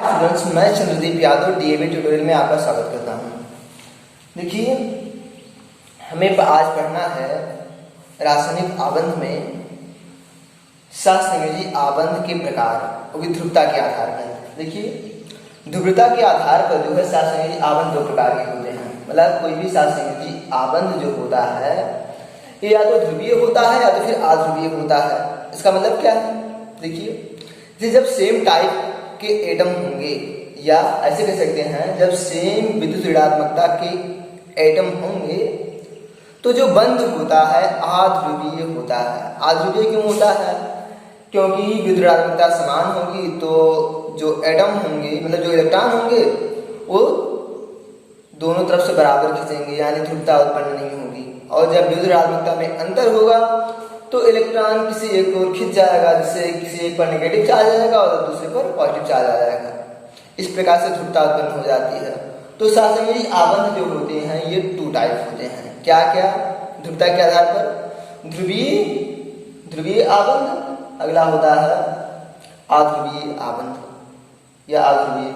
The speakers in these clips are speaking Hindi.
स्टूडेंट्स, मैं चंद्रदीप यादव डीएवी ट्यूटोरियल में आपका स्वागत करता हूं। देखिए, हमें आज पढ़ना है रासायनिक आबंध में सहसंयोजी आबंध के प्रकार, वो भी ध्रुवता के आधार पर। देखिए, ध्रुवता के आधार पर जो है सहसंयोजी आबंध दो प्रकार के होते हैं। मतलब कोई भी सहसंयोजी आबंध जो होता है ये या तो ध्रुवीय होता है या तो फिर अध्रुवीय होता है। इसका मतलब क्या है? देखिए, जब सेम टाइप के एटम होंगे, या ऐसे कह सकते हैं जब सेम विद्युत ऋणात्मकता के एटम होंगे तो जो बंध होता है अध्रुवीय होता है। अध्रुवीय क्यों होता है? क्योंकि विद्युत ऋणात्मकता समान होगी तो जो एटम होंगे, मतलब जो इलेक्ट्रॉन होंगे, वो दोनों तरफ से बराबर खींचेंगे, यानी ध्रुवता उत्पन्न नहीं होगी। और जब विद्युत ऋणात्मकता में अंतर होगा तो इलेक्ट्रॉन किसी एक ओर खिंच जाएगा, जिससे किसी एक पर नेगेटिव चार्ज आ जाएगा और दूसरे पर पॉजिटिव चार्ज आ जाएगा। इस प्रकार से ध्रुवता उत्पन्न हो जाती है। तो सहसंयोजी आबंध जो होते हैं ये टू टाइप होते हैं। क्या क्या? ध्रुवता के आधार पर ध्रुवीय आबंध, अगला होता है अध्रुवीय आबंध या अध्रुवीय।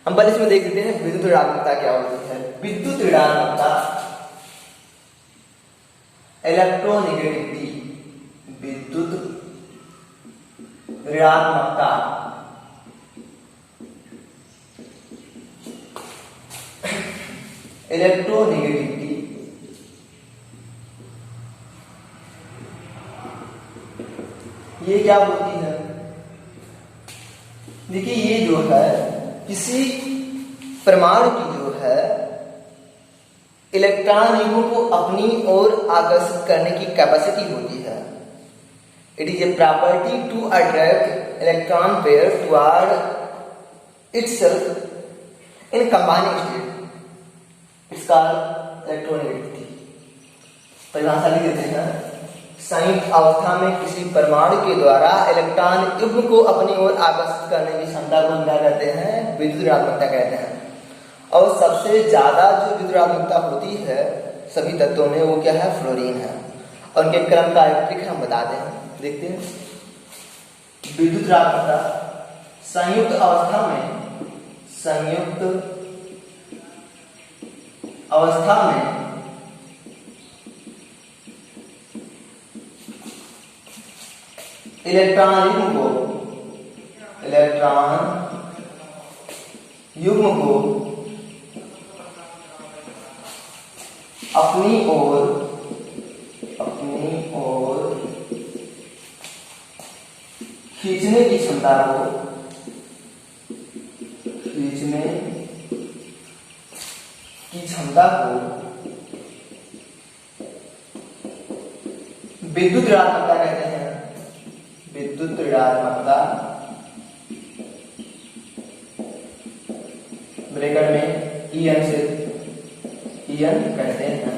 हम पहले इसमें देख लेते हैं विद्युत ऋणात्मकता क्या होती है। विद्युत ऋणात्मकता इलेक्ट्रोनेगेटिविटी, विद्युत ऋणात्मकता इलेक्ट्रोनेगेटिविटी ये क्या होती है? देखिए, ये जो है किसी परमाणु की जो है इलेक्ट्रॉन युग्म को अपनी ओर आकर्षित करने की कैपेसिटी होती है। It is a property to attract electron pair toward itself in combining state. इसका इलेक्ट्रोनेगेटिविटी परिभाषा लिख देते हैं। संयुक्त अवस्था में किसी परमाणु के द्वारा इलेक्ट्रॉन युग्म को अपनी ओर आकर्षित करने की क्षमता को क्या कहते हैं? विद्युत ऋणात्मकता कहते हैं। और सबसे ज्यादा जो विद्युत ऋणात्मकता होती है सभी तत्वों में, वो क्या है? फ्लोरीन है। और उनके क्रम का इलेक्ट्रिक हम बताते हैं, देखते हैं। विद्युत ऋणात्मकता संयुक्त अवस्था में इलेक्ट्रॉन युग्म को अपनी ओर खींचने की क्षमता को विद्युत ऋणात्मकता कहते हैं। विद्युत ऋणात्मकता ब्रैकेट में EN कहते हैं।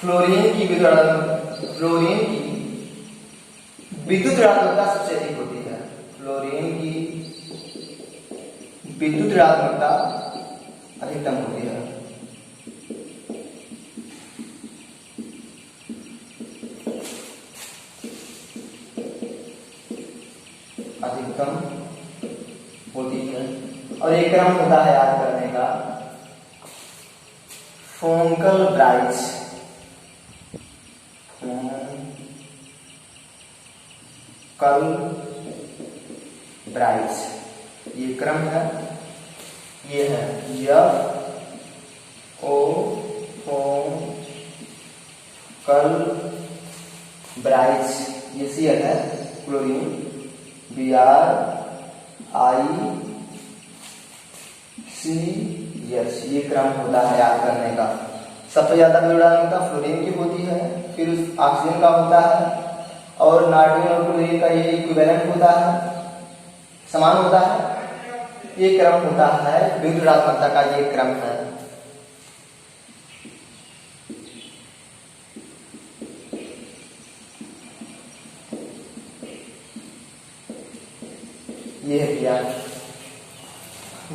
फ्लोरीन की विद्युत ऋणात्मकता सबसे अधिक होती है। फ्लोरीन की विद्युत ऋणात्मकता अधिकतम होती है। और एक क्रम होता है याद करने का, फोंकल ब्राइट्स, ये क्रम है। ये है FO फोंकल ब्राइट्स, ये Cl है, क्लोरीन BrICS, ये क्रम होता है याद करने का। सबसे ज्यादा विद्युत ऋणात्मकता फ्लोरीन की होती है, फिर ऑक्सीजन का होता है, और नाइट्रोजन और क्लोरीन का ये इक्विवेलेंट होता है, समान होता है। ये क्रम होता है विद्युत ऋणात्मकता का, ये क्रम है। ये है क्या?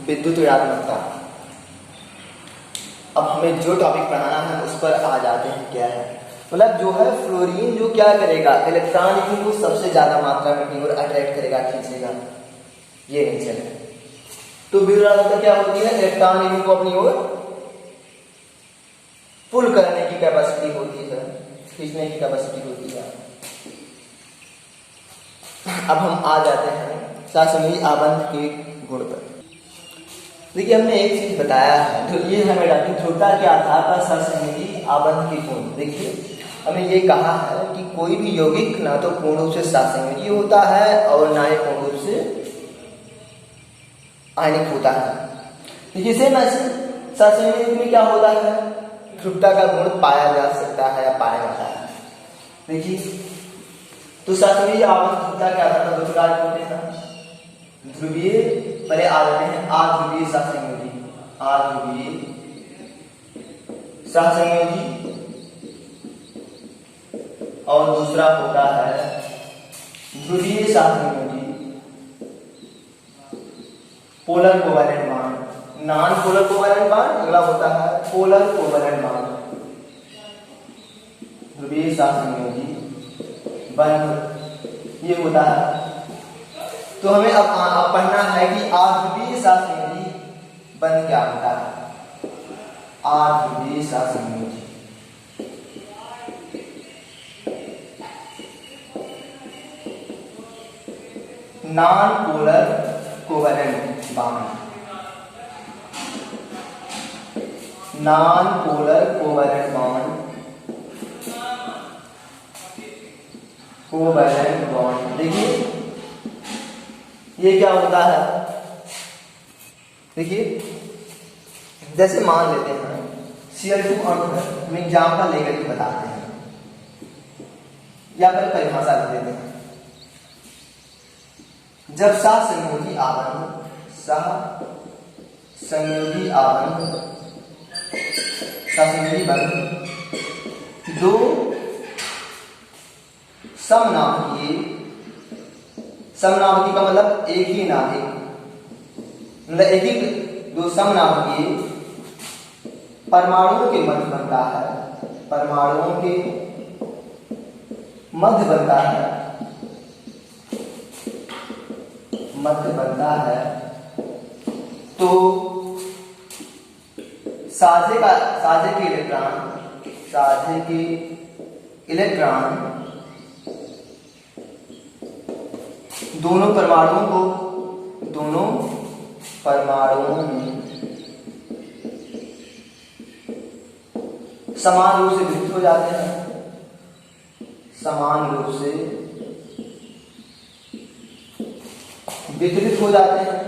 विद्युत ऋणात्मकता। अब हमें जो टॉपिक पढ़ाना है उस पर आ जाते हैं। क्या है मतलब जो है फ्लोरीन जो क्या करेगा, इलेक्ट्रॉन को सबसे ज्यादा मात्रा में अपनी ओर अट्रैक्ट करेगा, खींचेगा, ये नेचर है। तो विद्युत क्या होती है, इलेक्ट्रॉन को अपनी ओर पुल करने की कैपेसिटी होती है, खींचने की कैपेसिटी होती है। अब हम आ जाते हैं सहसंयोजी आबंध के गुण पर। देखिए हमने एक चीज बताया है, तो ये है मेरा ध्रुवता के आधार पर सहसंयोजी आबंध के गुण। देखिए हमें ये कहा है कि कोई भी यौगिक ना तो पूर्ण रूप से सहसंयोजी होता है और ना ही पूर्ण रूप से आयनिक होता है। देखिए सेम ऐसे सहसंयोजी में क्या होता है, ध्रुवता का गुण पाया जा सकता है या पाया जाता है। देखिए तो सहसंयोजी आबंध ध्रुवता के आधार पर दो प्रकार के होते हैं, ध्रुवीय, पहले आ जाते हैं अध्रुवीय सहसंयोजी, अध्रुवीय सहसंयोजी, और दूसरा होता है ध्रुवीय सहसंयोजी, polar covalent bond, non polar covalent bond, अगला होता है पोलर कोवैलेंट बॉन्ड। ध्रुवीय सहसंयोजी बंध ये होता है। तो हमें अब पढ़ना है कि अध्रुवीय सहसंयोजी बंध क्या होता है। अध्रुवीय सहसंयोजी non polar covalent bond, non polar covalent bond, covalent bond. देखिए ये क्या होता है, देखिए जैसे मान लेते हैं Cl2 अणु है, हम एग्जाम्पल लेकर के बताते हैं या फिर परिभाषा लिख देते हैं। जब सहसंयोजी आबंध, सहसंयोजी आबंध, सहसंयोजी बंध दो समनाभिकीय, समनाभिकीय का मतलब एक ही नाभिक, मतलब एक ही दो समनाभिकीय परमाणुओं के मध्य बनता है, परमाणुओं के मध्य बनता है, मध्य बनता है। तो साझे के इलेक्ट्रॉन, साझे के इलेक्ट्रॉन दोनों परमाणुओं में समान रूप से वितरित हो जाते हैं, समान रूप से वितरित हो जाते हैं,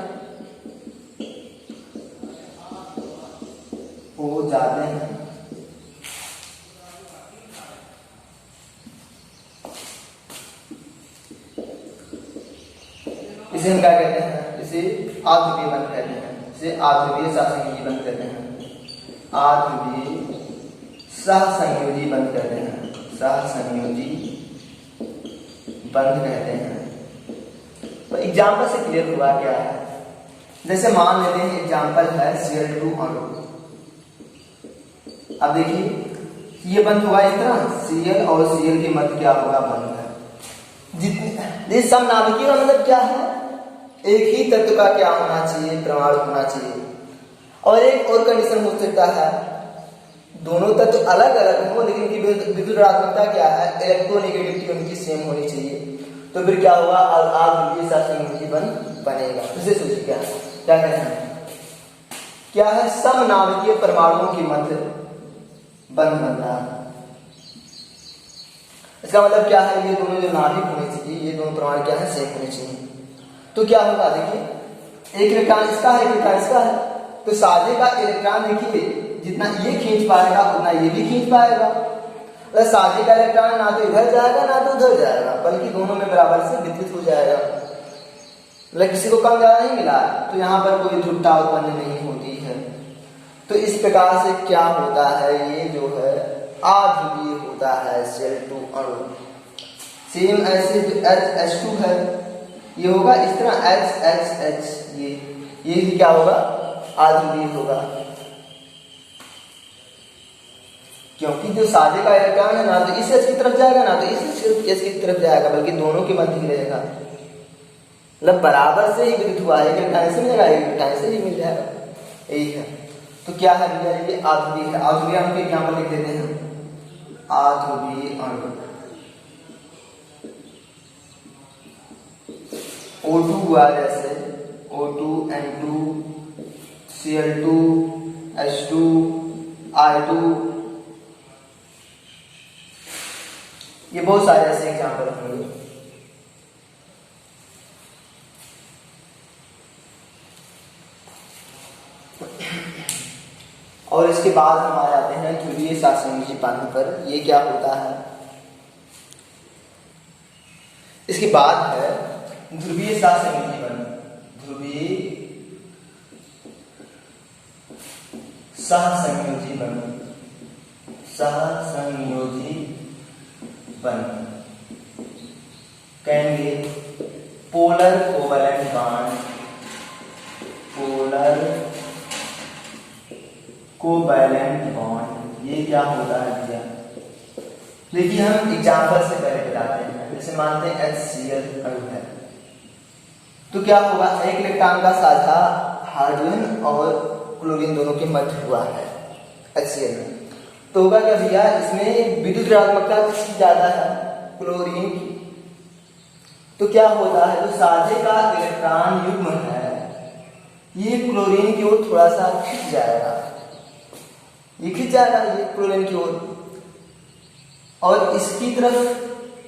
इसे हम क्या कहते हैं, इसे अध्रुवीय बंध कहते हैं, इसे अध्रुवीय सहसंयोजी बंध कहते हैं, अध्रुवीय सहसंयोजी बंध कहते हैं, सहसंयोजी बंध कहते हैं। तो एग्जाम्पल से क्लियर हुआ क्या है, जैसे मान लेते हैं एग्जाम्पल है Cl2 अणु। अब देखिए ये बंध होगा इस तरह, Cl और Cl के मध्य क्या होगा, बंध है। जितने समनाभिकीय का मतलब क्या है, एक ही तत्व का क्या होना चाहिए, परमाणु होना चाहिए। और एक और कंडीशन हो सकता है, दोनों तत्व अलग अलग हो लेकिन की विद्युत ऋणात्मकता क्या है, इलेक्ट्रोनेगेटिविटी उनकी सेम होनी चाहिए। तो फिर क्या होगा, अध्रुवीय सहसंयोजी बंध बनेगा। इसे सोचिए क्या कहते हैं, क्या है, समनाभिकीय परमाणुओं के मध्य बंध बन रहा है। इसका मतलब क्या है, ये दोनों जो नाभिक होने चाहिए, ये दोनों परमाणु क्या है, सेम होने चाहिए। तो क्या होगा, देखिए एक इलेक्ट्रॉन इसका है, एक इलेक्ट्रॉन इसका है, तो साझे का इलेक्ट्रॉन देखिए जितना ये खींच पाएगा उतना ये भी खींच पाएगा। तो साझे का इलेक्ट्रॉन ना तो इधर जाएगा ना तो उधर जाएगा, बल्कि दोनों में बराबर से वितरित हो जाएगा। मतलब किसी को कम ज्यादा नहीं मिला, तो यहाँ पर कोई ध्रुवता उत्पन्न नहीं होती है। तो इस प्रकार से क्या होता है, ये जो है अध्रुवीय होता है Cl2 अणु। सेम ऐसे H2 है, ये होगा इस तरह HHH, ये क्या होगा, अध्रुवीय होगा। क्योंकि जो साझे का इलेक्ट्रॉन है ना तो इस एच की तरफ जाएगा ना तो इस एच की तरफ जाएगा, बल्कि दोनों के मध्य ही रहेगा। मतलब बराबर से ही विद्युत हुआ है, एक इलेक्ट्रॉन से मिलेगा, एक इलेक्ट्रॉन से ही मिल जाएगा, यही है। तो क्या है भैया, ये आध्रुवीय है। आध्रुवीय अणु के एग्जाम्पल लिख देते हैं। आध्रुवीय अणु O2 हुआ, जैसे O2 N2 Cl2 H2 I2, ये बहुत सारे ऐसे एग्जाम्पल होंगे। और इसके बाद हम आ जाते हैं ध्रुवीय सहसंयोजी बंध पर। ये क्या होता है, इसके बाद है ध्रुवीय सहसंयोजी बंध। ध्रुवीय सहसंयोजी बंध, सहसंयोजी बंध कहेंगे polar covalent bond, polar covalent bond. ये क्या होता है भैया, देखिए हम एग्जाम्पल से पहले बताते हैं। जैसे मानते हैं HCl अणु है, तो क्या होगा, एक इलेक्ट्रॉन का साझा हाइड्रोजन और क्लोरीन दोनों के मध्य हुआ है HCl में। तो होगा क्या भैया, इसमें विद्युत ऋणात्मकता किसकी ज्यादा है, क्लोरीन की। तो क्या होता है, जो साझे का इलेक्ट्रॉन युग्म है ये क्लोरीन की ओर थोड़ा सा खिंच जाएगा, ये खिंच जाएगा ये क्लोरीन की ओर, और इसकी तरफ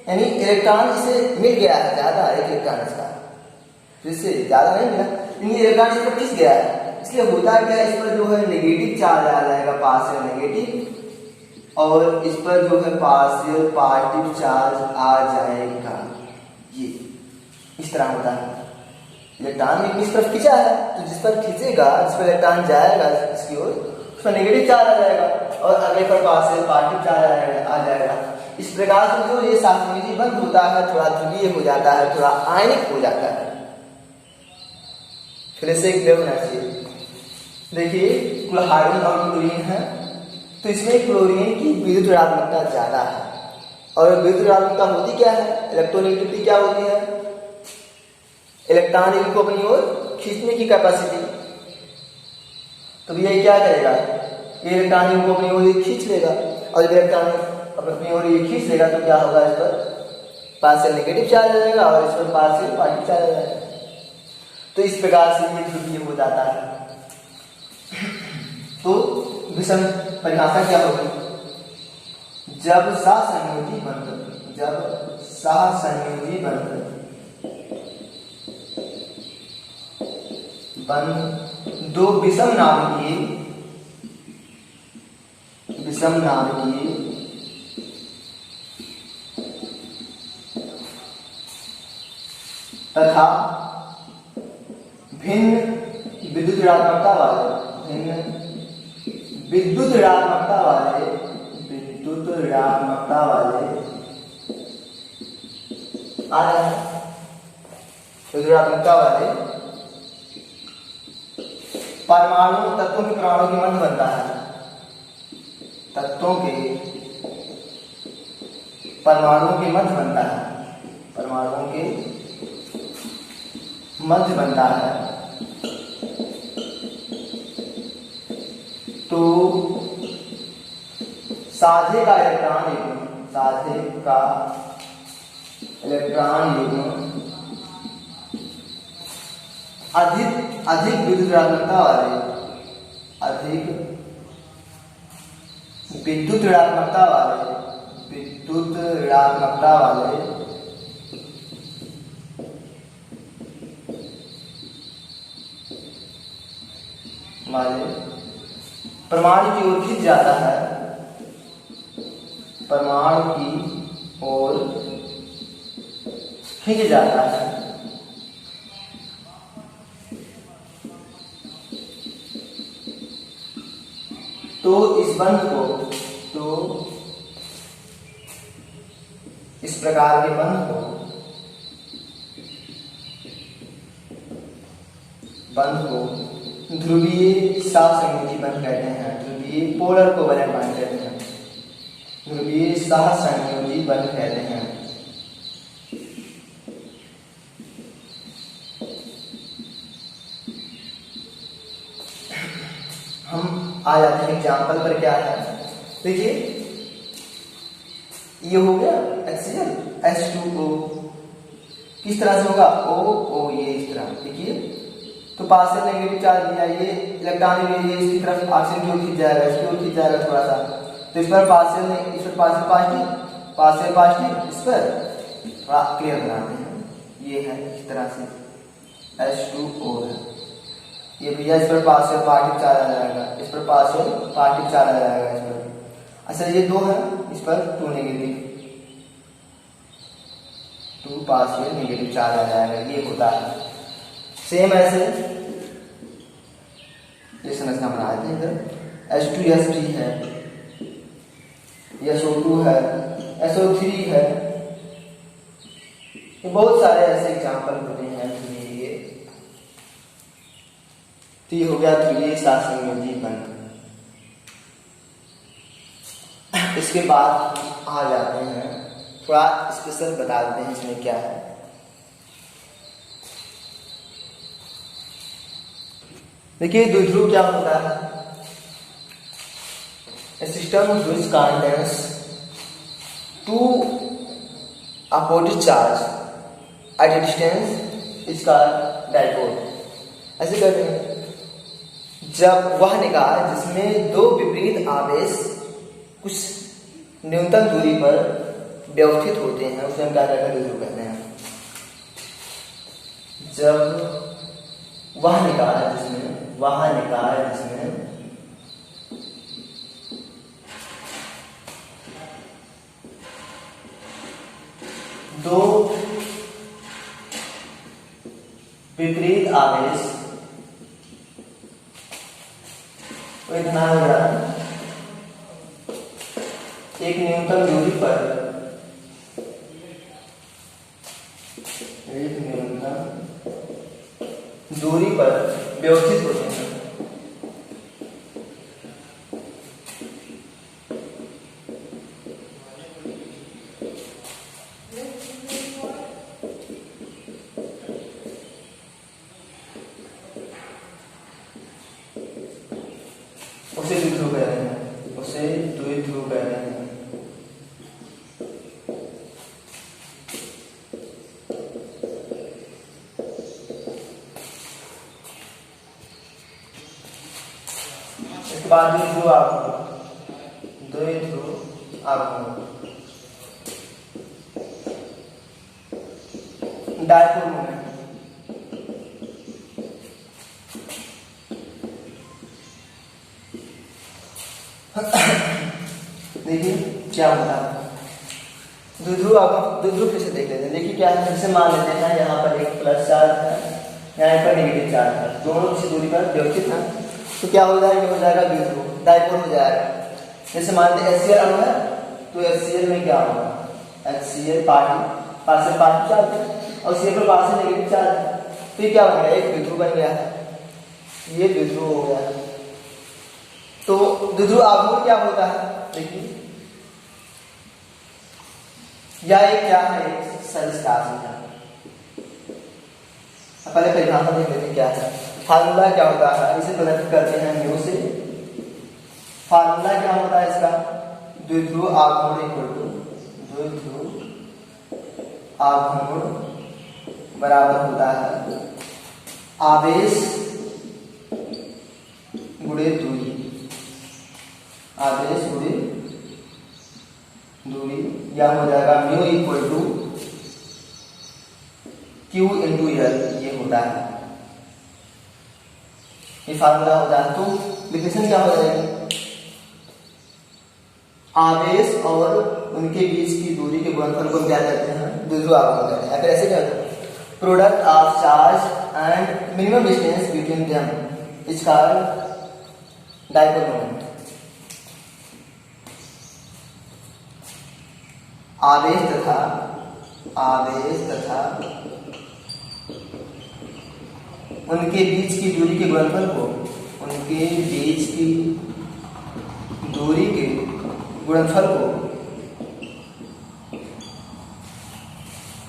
यानी इलेक्ट्रॉन इसे मिल गया है ज्यादा, एक इलेक्ट्रॉन इसका, इससे ज्यादा नहीं मिला, लेकिन इलेक्ट्रॉन इस पर खिंच गया है। इसलिए होता है क्या, इस पर जो है नेगेटिव चार्ज आ जाएगा, पार्शियल नेगेटिव, और इस पर जो है पार्शियल पॉजिटिव चार्ज आ जाएगा। ये इस तरह होता है। इलेक्ट्रॉन ने किस तरफ खींचा है, तो जिस पर खींचेगा, जिस पर इलेक्ट्रॉन जाएगा इसकी ओर, उस पर नेगेटिव चार्ज आ जाएगा, और अगले पर पार्शियल पॉजिटिव चार्ज आ जाएगा। इस प्रकार से जो ये सहसंयोजी बंध होता है थोड़ा ध्रुवीय हो जाता है, थोड़ा आयनिक हो जाता है। फिर से क्लियर होना चाहिए। देखिए हाइड्रोजन और क्लोरीन है, तो इसमें क्लोरीन की विद्युत ऋणात्मकता ज्यादा है, और विद्युत ऋणात्मकता होती क्या है, इलेक्ट्रोनेगेटिविटी क्या होती है, इलेक्ट्रॉन को अपनी ओर खींचने की कैपेसिटी। तो ये क्या करेगा, ये इलेक्ट्रॉन को अपनी ओर खींच लेगा, और जब इलेक्ट्रॉन अपनी ओर ये खींच लेगा तो क्या होगा, इस पर पार्शियल नेगेटिव चार्ज आ जाएगा, और इस पर पार्शियल पॉजिटिव चार्ज आ जाएगा। तो इस प्रकार से ये ध्रुवीय हो जाता है। तो विषम परिभाषा क्या होगी, जब सहसंयोजी बंध, जब सहसंयोजी बंध दो विषम नाभिकीय तथा भिन्न विद्युत ऋणात्मकता वाले परमाणु तत्वों के परमाणु के मध्य बनता है, तत्वों के परमाणुओं के मध्य बनता है, परमाणुओं के मध्य बनता है। तो साझे का इलेक्ट्रॉन युग्म अधिक विद्युत ऋणात्मकता वाले परमाणु की ओर खिंच जाता है, परमाणु की ओर खिंच जाता है। तो इस बंध को, तो इस प्रकार के बंध को ध्रुवीय सहसंयोजी बंध कहते हैं, ध्रुवीय पोलर कोवैलेंट बॉन्ड कहते हैं। ध्रुवीय सहसंयोजी बंध कहते हैं। हम आ जाते हैं एग्जाम्पल पर। क्या है देखिए, ये हो गया HCl H2O, किस तरह से होगा O ये इस तरह देखिए, तो पार्शियल नेगेटिव चार्ज लिया, ये इलेक्ट्रॉन ये इसकी तरफ ऑक्सीजन की ओर खींच जाएगा, इसकी ओर खींच जाएगा थोड़ा सा, तो इस पर पार्शियल, इस पर पार्शियल पॉजिटिव, इस पर थोड़ा क्लियर बनाते हैं। ये है इस तरह से H2O है, ये भैया इस पर पार्शियल पॉजिटिव चार्ज आ जाएगा, इस पर पार्शियल पॉजिटिव चार्ज आ जाएगा इस पर। अच्छा ये 2 है, इस पर 2 नेगेटिव, 2 पार्शियल नेगेटिव चार्ज आ जाएगा, ये होता है। सेम ऐसे ये संरचना बना देते हैं। इधर H2S3 है, SO2 है, SO3 है, ये बहुत सारे ऐसे एग्जाम्पल होते हैं। तो ये हो गया ध्रुवीय सहसंयोजी बंध। इसके बाद आ जाते हैं, थोड़ा स्पेशल बता देते हैं इसमें क्या है। देखिए द्विध्रुव क्या होता है, a system which contains 2 opposite charge at a distance is called dipole। ऐसे कहते हैं जब वह निकाय जिसमें 2 विपरीत आवेश कुछ न्यूनतम दूरी पर व्यवस्थित होते हैं, उसे हम क्या कहते हैं, जब वह निकाय जिसमें 2 विपरीत आवेश, इतना हो गया, एक न्यूनतम दूरी पर व्यवस्थित होते हैं। उसे द्विध्रुव कहते हैं, उसे द्विध्रुव कहते हैं। इसके बाद द्विध्रुव आघूर्ण, डायपोल मोमेंट। देखिए क्या होता है, द्विध्रुव कैसे देख लेते हैं। देखिए क्या है, जैसे मान लेते हैं यहाँ पर एक प्लस चार्ज है, यहाँ पर नेगेटिव चार्ज है, दोनों किसी दूरी पर व्यवस्थित है, तो क्या हो जाएगा, हो जाएगा द्विध्रुव, डायपोल हो जाएगा। जैसे मान लेते HCl अणु है, तो HCl में क्या होगा, HCl पार्शियल चार्ज है और Cl पर पार्शियल नेगेटिव चार्ज है, तो ये क्या बन गया, एक द्विध्रुव बन गया है, ये द्विध्रुव हो गया। तो द्विध्रुव आघूर्ण क्या होता है, देखिए यह एक क्या है, एक सदिश राशि है। पहले परिभाषा देख लेते हैं क्या है। फार्मूला क्या होता है, इसे प्रदर्शित करते हैं म्यू से। फार्मूला क्या होता है इसका, द्विध्रुव आघूर्ण बराबर होता है आवेश गुणे दूरी, आवेश गुणे दूरी, या हो जाएगा mu equal to Q into L, ये होता है, ये फार्मूला होता है। तो डिफिनेशन क्या हो जाएगी, आवेश और उनके बीच की दूरी के गुणनफल को क्या कहते हैं, द्विध्रुव आघूर्ण कहते हैं। फिर ऐसे क्या, product of charge and minimum distance between them is called dipole moment. आवेश तथा उनके बीच की दूरी के गुणनफल को,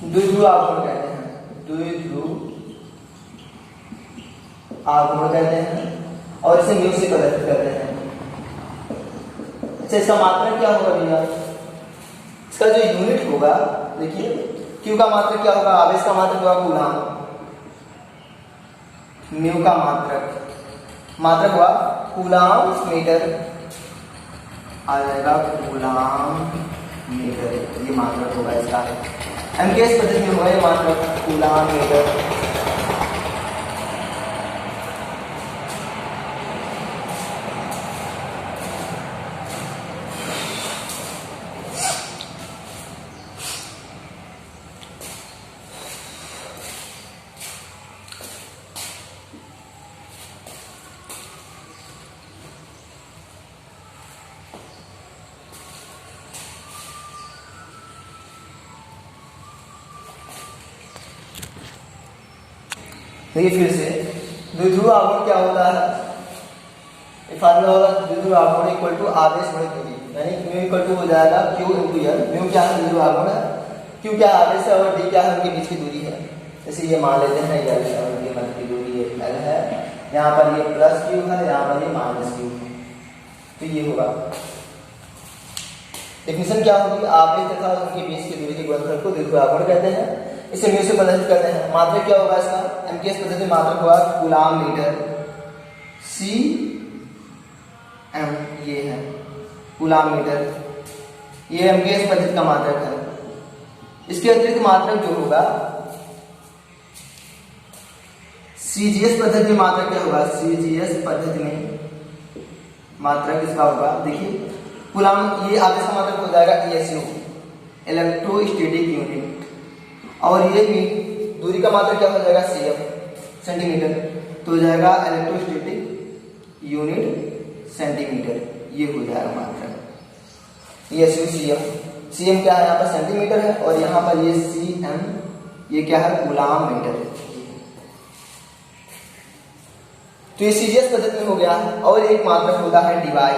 द्विध्रुव आघूर्ण कहते हैं, द्विध्रुव आघूर्ण कहते हैं और इसे म्यू से प्रदर्शित करते हैं। अच्छा, इसका मात्रक क्या होगा भैया? इसका जो यूनिट होगा, देखिए क्यू का मात्रक क्या होगा? आवेश का मात्रक होगा कूलाम, म्यू का मात्रक हुआ कूलाम मीटर, आ जाएगा कूलाम मीटर, ये मात्रक होगा इसका। एमकेएस पद्धति में होगा ये मात्रक कूलाम मीटर। देखिए फिर से द्विध्रुव आघूर्ण क्या होता है? फार्मूला होगा द्विध्रुव आघूर्ण इक्वल टू आवेश गुणित दूरी, यानी म्यू इक्वल टू हो जाएगा क्यू इनटू एल। म्यू क्या है? द्विध्रुव आघूर्ण है, क्यू क्या आवेश है और डी क्या है? उनके बीच की दूरी है। जैसे ये मान लेते हैं एल है और उनके मध्य की दूरी एल है, यहाँ पर ये प्लस क्यू है, यहाँ पर ये माइनस क्यू है, तो ये होगा। डेफिनेशन क्या होगी? आवेश तथा उनके बीच की दूरी के गुणनफल को द्विध्रुव आघूर्ण कहते हैं। इसे म्यू से प्रदर्शित करते हैं। मात्रक क्या होगा इसका? एमकेएस पद्धति में मात्रक होगा कूलाम मीटर, सी एम, ये है कूलाम मीटर, ये एमकेएस पद्धति का मात्रक है। इसके अतिरिक्त मात्रक जो होगा सीजीएस पद्धति में मात्रक क्या होगा? सीजीएस पद्धति में मात्रक इसका होगा, देखिए कूलाम, ये आवेश का मात्रक हो जाएगा ESU, इलेक्ट्रोस्टैटिक यूनिट, और ये भी दूरी का मात्रक क्या हो जाएगा? CM, सेंटीमीटर, तो हो जाएगा इलेक्ट्रोस्टैटिक यूनिट सेंटीमीटर, ये हो जाएगा मात्रक ESU CM। CM क्या है? यहाँ पर सेंटीमीटर है और यहाँ पर ये CM, ये क्या है? Coulomb metre. तो ये सीजीएस पद्धति में हो गया। और एक मात्रक होता है डिवाई,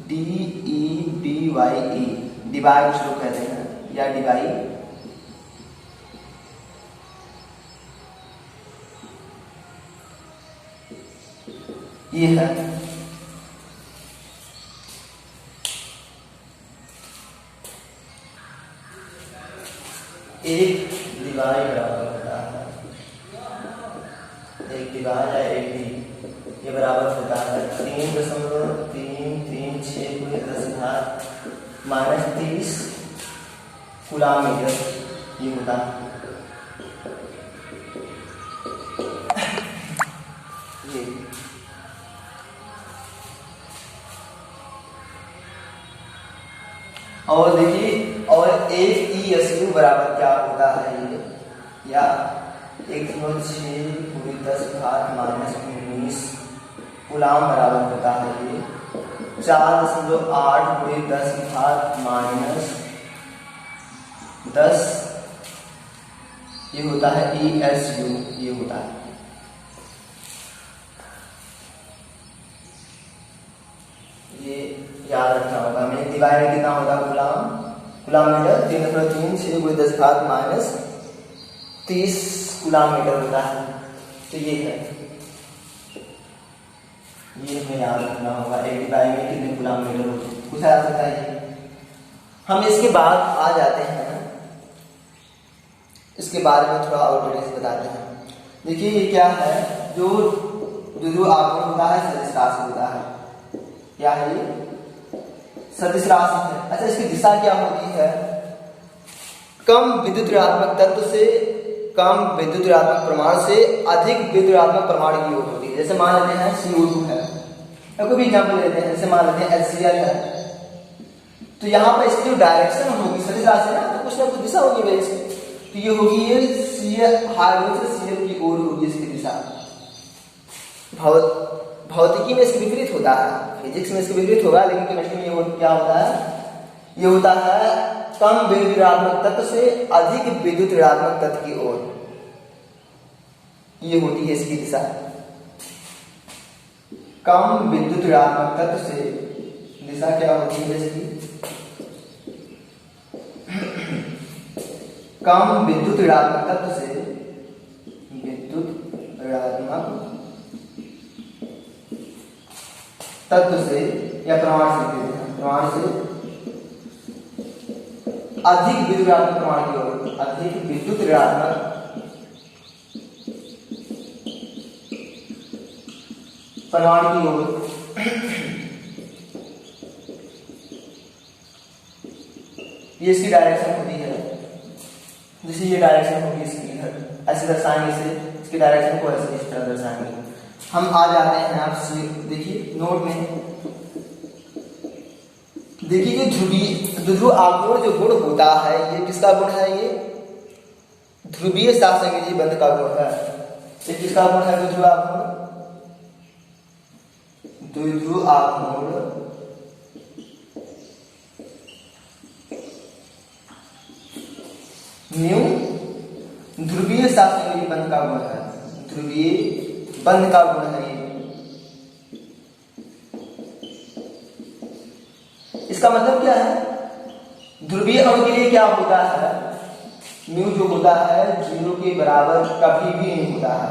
DEBYE, डिवाई कुछ लोग कहते हैं, या डिवाई। ये है एक डिवाई बराबर होता है, एक डिवाई या एक डी, ये बराबर होता है 3.336×10⁻³ कूलाम मीटर, ये होता है। ये और देखिए, और एक ESU बराबर क्या होता है? ये या 1.6×10⁻⁻19 कूलाम बराबर होता है ये 4.8×10⁻10, ये होता है ESU, ये होता है। ये याद रखना होगा। मैंने डिवाइड में कितना होता है? कूलाम मीटर 3.36×10⁻30 कूलाम मीटर होता है, तो ये है, ये हमें याद रखना होगा। एक डिवाइड में कितने कूलाम मीटर होते हैं पूछा जा सकता है। हम इसके बाद आ जाते हैं, इसके बारे में थोड़ा और डिटेल्स बताते हैं। देखिए ये क्या है? जो आघूर्ण होता है सदिश राशि होता है, क्या है ये? सदिश राशि है। अच्छा, इसकी दिशा क्या होती है? कम विद्युत ऋणात्मक तत्व से कम विद्युत ऋणात्मक प्रमाण से अधिक विद्युत ऋणात्मक प्रमाण की ओर होती है। जैसे मान लेते हैं CO2 है, या कोई भी एग्जाम्पल लेते हैं, जैसे मान लेते हैं HCl है, तो यहाँ पर इसकी जो डायरेक्शन होगी सदिश राशि ना, तो कुछ ना कुछ दिशा होगी भाई इसकी, तो ये होगी ये हाइड्रोजन से Cl की ओर होगी इसकी दिशा। भौतिकी में इसके विपरीत होता है, फिजिक्स में इसके विपरीत होगा, लेकिन केमिस्ट्री में ये क्या होता है? ये होता है कम विद्युत ऋणात्मक तत्व से अधिक विद्युत ऋणात्मक तत्व की ओर, ये होती है इसकी दिशा। कम विद्युत ऋणात्मक तत्व से दिशा क्या होती है इसकी? कम विद्युत ऋणात्मक तत्व से, विद्युत ऋणात्मक तत्व से या प्रमाण से देते हैं, प्रमाण से अधिक विद्युत ऋणात्मक प्रमाण की ओर, अधिक विद्युत ऋणात्मक प्रमाण की ओर ये इसकी डायरेक्शन होती है। जैसे ये डायरेक्शन होगी इसकी, इधर ऐसे दर्शाएंगे इसे, इसकी डायरेक्शन को ऐसे इस तरह दर्शाएंगे। हम आ जाते हैं, आप देखिए नोट में, देखिए जो ध्रुव आघूर्ण जो गुण होता है, ये किसका गुण है? ये ध्रुवीय सात संयोजी बंध का गुण है। ये किसका गुण है? ध्रुव आघूर्ण, द्विध्रुव आघूर्ण न्यू ध्रुवीय सात संयोजी बंध का गुण है, ध्रुवीय बंध का गुण है ये। इसका मतलब क्या है? ध्रुवीय अणु के लिए क्या होता है? म्यू जो होता है 0 के बराबर कभी भी नहीं होता है।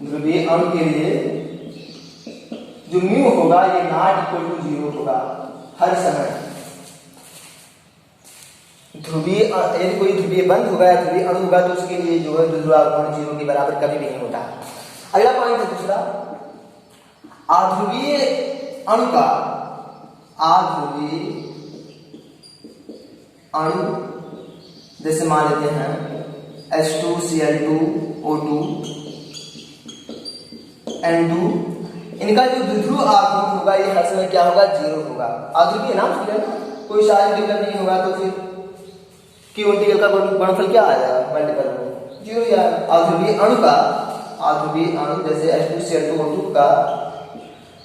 ध्रुवीय अणु के लिए जो म्यू होगा ये नॉट इक्वल टू 0 होगा हर समय। ध्रुवीय यदि कोई ध्रुवीय बंध होगा या ध्रुवीय अणु होगा तो उसके लिए जो है ध्रुवाघूर्ण 0 के बराबर कभी भी नहीं होता। अगला पॉइंट है दूसरा, आध्रुवीय अणु का, आध्रुवीय अणु जैसे मान लेते हैं H2Cl2O2 N2, इनका जो द्विध्रुव आघूर्ण होगा ये हर समय क्या होगा? 0 होगा। आध्रुवीय नाम सुन लेना, कोई शारीरिक डेवलप नहीं होगा तो फिर Q का गुणनफल क्या आ जाएगा? मल्टीपल 0 या आध्रुवीय अणु का, आध्रुवीय अणु जैसे H2Cl2O2 का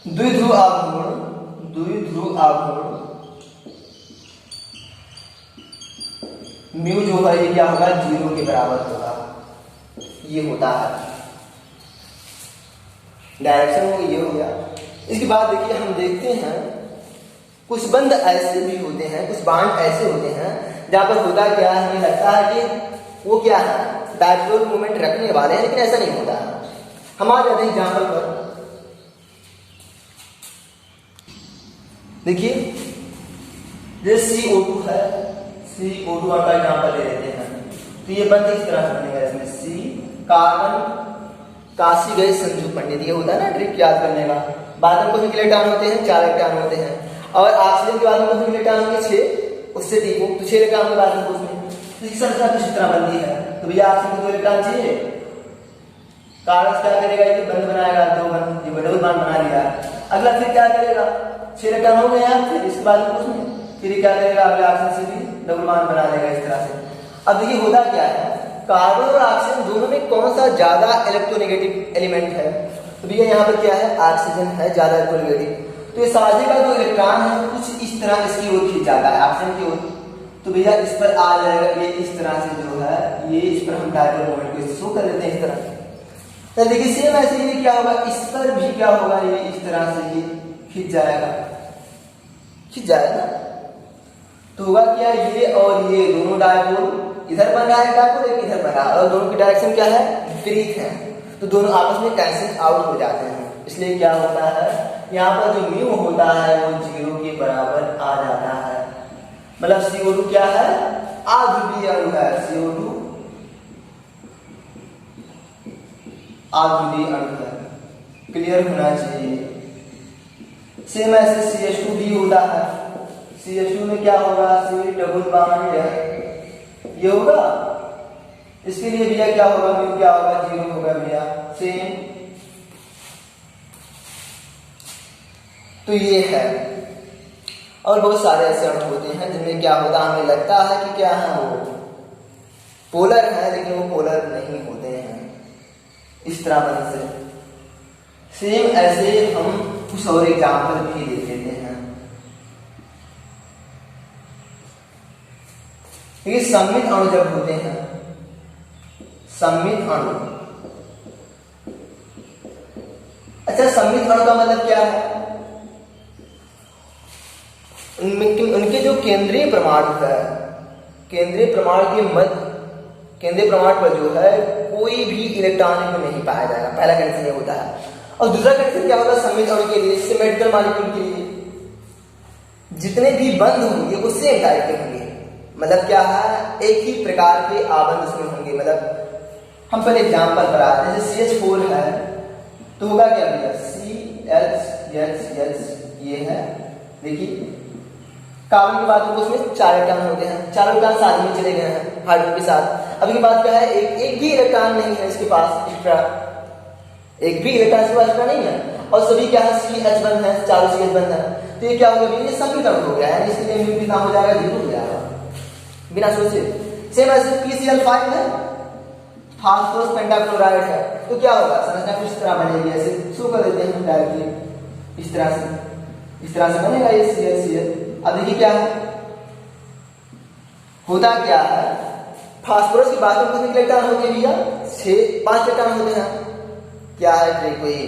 द्विध्रुव आघूर्ण, द्विध्रुव आघूर्ण म्यू जो है ये क्या होगा? 0 के बराबर होगा। ये होता है डायरेक्शन हो, ये हो गया। इसके बाद देखिए हम देखते हैं कुछ बंध ऐसे भी होते हैं, कुछ बांड ऐसे होते हैं जहां पर होता क्या है, हमें लगता है कि वो क्या है? डायपोल मोमेंट रखने वाले हैं, लेकिन ऐसा नहीं होता है। हम आ जाते हैं एग्जाम्पल पर, देखिए जैसे CO2 है, CO2 का एग्जाम्पल ले लेते हैं, तो ये बंध इस तरह से बनेगा। इसमें C कार्बन काशी गए संजू पंडित, ये होता है ना ट्रिक याद करने का। बाद में कुछ इलेक्ट्रॉन होते हैं, 4 इलेक्ट्रॉन होते हैं, और ऑक्सीजन के बाद में कुछ इलेक्ट्रॉन होंगे 6, उससे देखो तो 6 इलेक्ट्रॉन के बाद में उसमें इसकी संख्या किस तरह बनती है? तो भैया ऑक्सीजन को 2 इलेक्ट्रॉन चाहिए, कार्बन क्या करेगा? ये बंध बनाएगा, 2 बंध, ये डबल बॉन्ड बना लिया। अगला फिर क्या करेगा? 6 इलेक्ट्रॉन हो गए हैं, फिर इसके बाद में उसमें फिर क्या करेगा? अगले ऑक्सीजन से भी डबल बॉन्ड बना लेगा इस तरह से। अब देखिए होता क्या है, कार्बन और ऑक्सीजन दोनों में कौन सा ज्यादा इलेक्ट्रोनेगेटिव एलिमेंट है? तो भैया यहाँ पर क्या है? ऑक्सीजन है ज्यादा इलेक्ट्रोनेगेटिव। तो ये साझे का जो इलेक्ट्रॉन है कुछ इस तरह इसकी ओर खींच जाता है, ऑक्सीजन की ओर। तो भैया इस पर आ जाएगा, ये इस तरह से जो है, ये इस पर हम डायपोल मोमेंट को शो कर देते हैं इस तरह। तो देखिए सेम ऐसे ही क्या होगा, इस पर भी क्या होगा, ये इस तरह से ये खींच जाएगा, खींच जाएगा। तो होगा क्या, ये और ये दोनों डायपोल, इधर बन रहा है डायपोल, एक इधर बन रहा है, और दोनों की डायरेक्शन क्या है? विपरीत है। तो दोनों आपस में कैंसिल आउट हो जाते हैं। इसलिए क्या होता है, यहाँ पर जो म्यू होता है वो 0 के बराबर आ जाता है। मतलब CO2 क्या है? आध्रुवीय अणु है। CO2 आध्रुवीय अणु है, क्लियर होना चाहिए। सेम ऐसे CH2 भी होता है। CH2 में क्या होगा? C डबल बॉन्ड ये होगा, इसके लिए भैया क्या होगा? म्यू क्या होगा? 0 होगा भैया। सेम तो ये है, और बहुत सारे ऐसे अणु होते हैं जिनमें क्या होता है, हमें लगता है कि क्या है, वो पोलर है, लेकिन वो पोलर नहीं होते हैं इस तरह बन से। सेम ऐसे हम कुछ और एग्जाम्पल भी देख लेते हैं। ये सममित अणु जब होते हैं, सममित अणु, अच्छा सममित अणु का मतलब क्या है? उनके जो केंद्रीय परमाणु है, केंद्रीय परमाणु के मध्य केंद्रीय परमाणु पर जो है कोई भी इलेक्ट्रॉन को नहीं पाया जाएगा। पहला कंडीशन ये होता है। और दूसरा कंडीशन क्या होता है, सममित अणु के लिए, सिमेट्रिकल मॉलिक्यूल के लिए जितने भी बंध होंगे वो सेम टाइप के होंगे। मतलब क्या है, एक ही प्रकार के आबंध उसमें होंगे। मतलब हम पहले एग्जाम्पल पर आते हैं, जैसे CH4 है तो होगा क्या भैया, CH ये है। देखिए कार्बन की बात हो तो उसमें 4 इलेक्ट्रॉन होते हैं, 4 इलेक्ट्रॉन साथ में चले गए हैं हाइड्रोजन के साथ। अब की बात क्या है, एक भी इलेक्ट्रॉन नहीं है इसके पास एक्स्ट्रा, एक भी इलेक्ट्रॉन इसके पास एक्स्ट्रा नहीं है, और सभी क्या है, CH बंध है, चारों CH बंध है। तो ये क्या हो गया, ये सममित अणु हो गया है, इसके लिए म्यू कितना हो जाएगा, 0 हो जाएगा बिना सोचे। सेम ऐसे PCl5 है, फास्फोरस पेंटाक्लोराइड है, तो क्या होगा, संरचना कुछ इस तरह बनेगी। ऐसे शो कर देते हैं डायरेक्टली, इस तरह से बनेगा ये CH। अब देखिए क्या है, होता क्या है, फास्फोरस की बात में कितने इलेक्ट्रॉन होते हैं भैया, 5 इलेक्ट्रॉन होते हैं। क्या है, कोई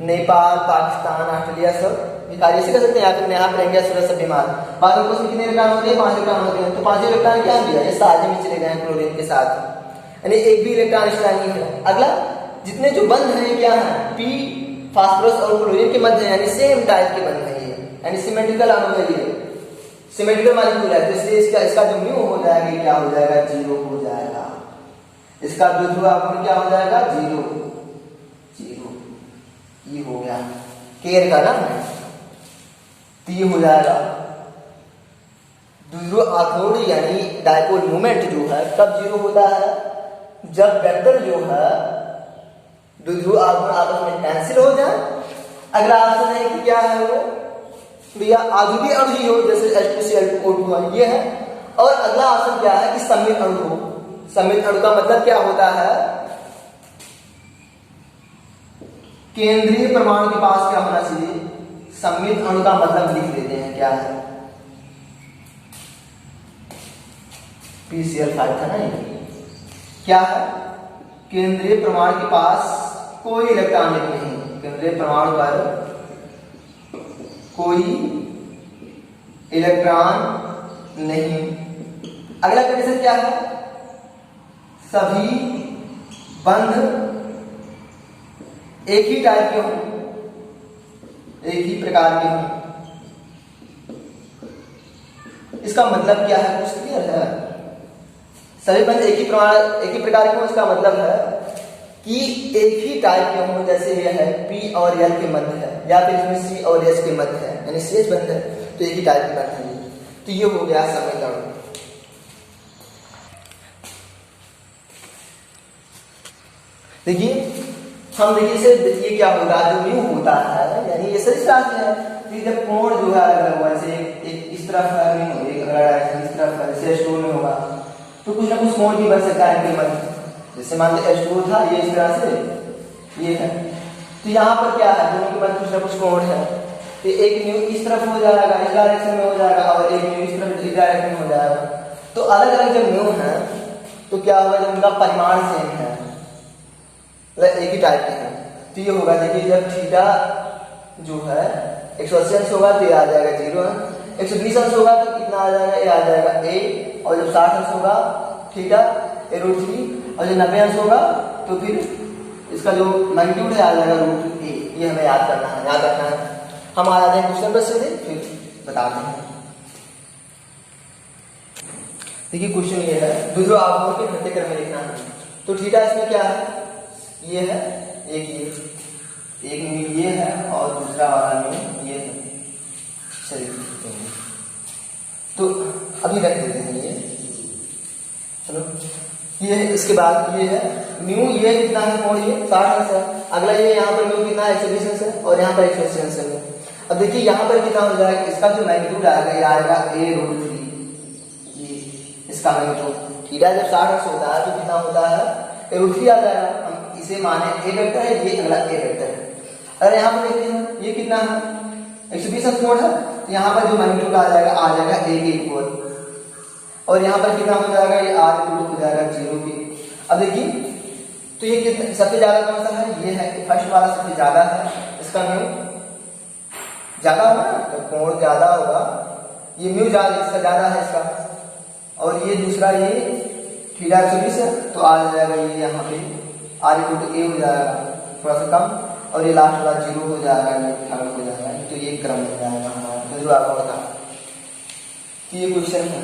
नेपाल, पाकिस्तान, ऑस्ट्रेलिया सब कार्य से कर सकते हैं, यहाँ पर रहेंगे सूरज सब बीमार। बाद में उसमें कितने इलेक्ट्रॉन होते हैं, 5 इलेक्ट्रॉन होते हैं। तो 5 इलेक्ट्रॉन क्या दिया, ये साझे में चले गए हैं क्लोरीन के साथ, यानी एक भी इलेक्ट्रॉन एक्स्ट्रा नहीं है। अगला जितने जो बंध हैं क्या है, P फास्फोरस और क्लोरीन के मध्य, यानी सेम टाइप के बंध हैं ये, यानी सिमेट्रिकल अणु है ये, सिमेट्रिकल मॉलिक्यूल है। तो इसलिए इसका जो म्यू हो जाएगा क्या हो जाएगा, 0 हो जाएगा। इसका जो ध्रुवांक क्या हो जाएगा, 0। ये हो गया केयर का ना, तो ये हो जाएगा द्विध्रुव आघूर्ण यानी डायपोल मोमेंट जो है कब 0 होता है, जब वेक्टर जो है द्विध्रुव आघूर्ण आपस में कैंसिल हो जाए। अगला ऑप्शन है कि क्या है वो भैया, आधुनिक अणु ही हो, जैसे H2Cl2O2 है ये है। और अगला ऑप्शन क्या है कि सममित अणु हो। सममित अणु का मतलब क्या होता है, केंद्रीय परमाणु के पास क्या होना चाहिए, सममित अणु का मतलब लिख देते हैं क्या है, PCl5 था ना ये, क्या है, केंद्रीय परमाणु के पास कोई इलेक्ट्रॉन नहीं, केंद्रीय परमाणु पर कोई इलेक्ट्रॉन नहीं। अगला कंडीशन क्या है, सभी बंध एक ही टाइप के हों, एक ही प्रकार के हों। इसका मतलब क्या है, कुछ क्लियर है, सभी बंध एक ही प्रकार के हों, इसका मतलब है कि एक ही टाइप के हों। जैसे ये है P और L के मध्य है, या फिर इसमें C और H के मध्य है, यानी CH बंध है, तो एक ही टाइप के बंध है। तो ये हो गया सममित अणु। देखिए हम देखिए इसे, ये क्या होगा, जो म्यू होता है यानी ये सदिश राशि है। तो जब कोण जो है अलग हुआ, जैसे एक इस तरफ है, एक अगला डायरेक्शन इस तरफ है, जैसे H2 में होगा तो कुछ ना कुछ कोण भी बन सकता है इनके मध्य। जैसे मान लीजिए H2 था, ये इस तरह से ये है, तो यहाँ पर क्या है, दोनों के मध्य कुछ ना कुछ कोण है। तो एक म्यू इस तरफ हो जाएगा, इस डायरेक्शन में हो जाएगा, और एक म्यू इस तरफ इस डायरेक्शन में हो जाएगा। तो अलग अलग जब म्यू है तो क्या होगा, जब उनका परिमाण सेम है, एक ही टाइप के हैं, तो ये होगा। देखिए जब थीटा जो है 180 अंश होगा तो ये आ जाएगा 0 है, 120 अंश होगा तो कितना आ जाएगा, ये आ जाएगा a, और जब 60 अंश होगा थीटा √3, और जब 90 अंश होगा तो फिर इसका जो मैग्नीट्यूड है आ जाएगा √a। ये हमें याद करना है, याद रखना है। हम आ जाते हैं क्वेश्चन पर सीधे, फिर बताते हैं। देखिए क्वेश्चन ये है, द्विध्रुव आघूर्ण के घटते क्रम में लिखना है। तो थीटा इसमें क्या है, ये है, एक म्यू ये है और दूसरा वाला म्यू ये है। चलिए तो अभी रख देते हैं ये, चलो ये है। इसके बाद ये है म्यू, ये कितना है कोण, ये 60 अंश है। अगला ये यहाँ पर म्यू कितना है, 120 अंश है, और यहाँ पर 180 अंश है। अब देखिए यहाँ पर कितना हो जाएगा, इसका जो मैग्नीट्यूड आएगा ये आएगा a√3, ये इसका मैग्नीट्यूड। थीटा जब 60 अंश होता है तो कितना होता है, a√3 आ जाएगा। हम इसे माने a वेक्टर है, ये अगला a वेक्टर है। अगर यहाँ पर देखते हैं ये कितना है, 120 अंश कोण है, यहाँ पर जो मैग्नीट्यूड आ जाएगा a के इक्वल, और यहाँ पर कितना हो जाएगा, ये r हो जाएगा 0 की। अब देखिए तो ये कितना सबसे ज्यादा कौन सा है, ये है, फर्स्ट वाला सबसे ज्यादा है, इसका म्यू ज्यादा होगा ना, तो कोण ज्यादा होगा, ये म्यू ज्यादा, इसका ज्यादा है इसका। और ये दूसरा ये थीटा 24 है तो आ जाएगा ये यहाँ पे आर इक्वल टू ए हो जाएगा थोड़ा सा कम, और ये लास्ट वाला 0 हो जाएगा, ये थर्ड हो जाएगा, तो ये क्रम हो जाएगा हमारा। तो जो आपको बता, तो ये क्वेश्चन है।